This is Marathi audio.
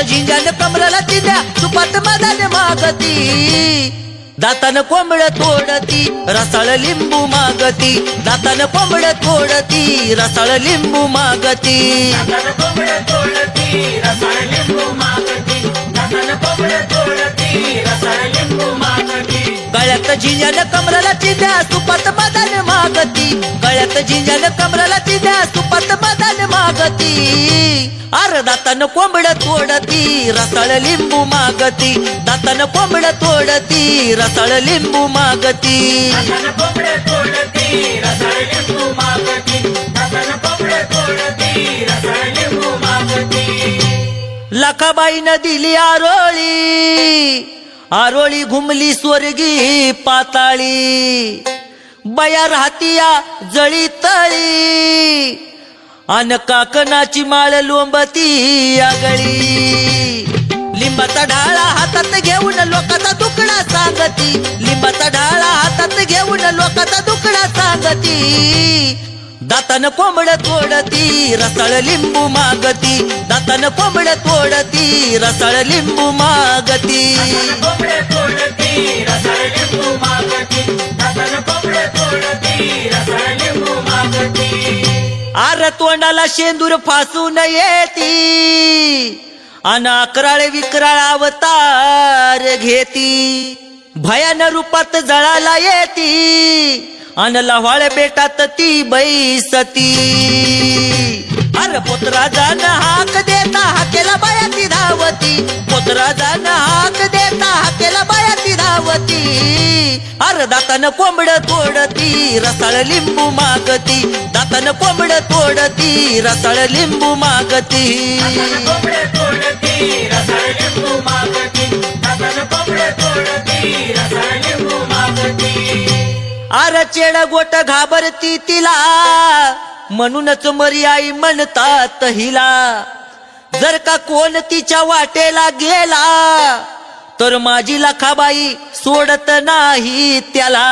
झिंजान कमराला चिंध्या तुपात मदान मागती दातान कोंबड तोडती रसाळ लिंबू मागती दातान कोंबड तोडती रसाळ लिंबू मागती गळ्यात झिंजान कमराला चिंध्या तुपात मदान मागती गळ्यात झिंजान कमराला चिंध्या तुपात मदान मागती अर दातान कोंबड तोडती रसाळ लिंबू मागती दातान कोंबड तोडती रसाळ लिंबू मागती लखाबाईनं दिली आरोळी आरोळी घुमली स्वर्गी पाताळी बया राहतिया जळी तळी अन काकणाची माळ लोंबती आगळी लिंबाचा ढाळा हातात घेऊन लोकाचा दुकडा सांगती लिंबाचा ढाळा हातात घेऊन लोकाचा दुकडा सांगती दातान कोंबड तोडती रसाळ लिंबू मागती दातान कोंबड तोडती रसाळ लिंबू मागती आर तोंडाला शेंदूर फासून येती अन अकराळ विकराळ अवतार घेती भयान रूपात जळाला येती अन लव्हाळ बेटात ती बैसती अर पोतराजान हाक देता हाकेला बाया ती धावती पोतराजान हाक देता हाकेला बाया ती धावती अर दातान कोंबड तोडती रसाळ लिंबू मागती दातान कोंबड तोडती रसाळ लिंबू मागती अर चेड गोट घाबरती तिला म्हणूनच मरी आई म्हणतात हिला जर का कोण तिच्या वाटेला गेला तर माझी लखाबाई सोडत नाही त्याला।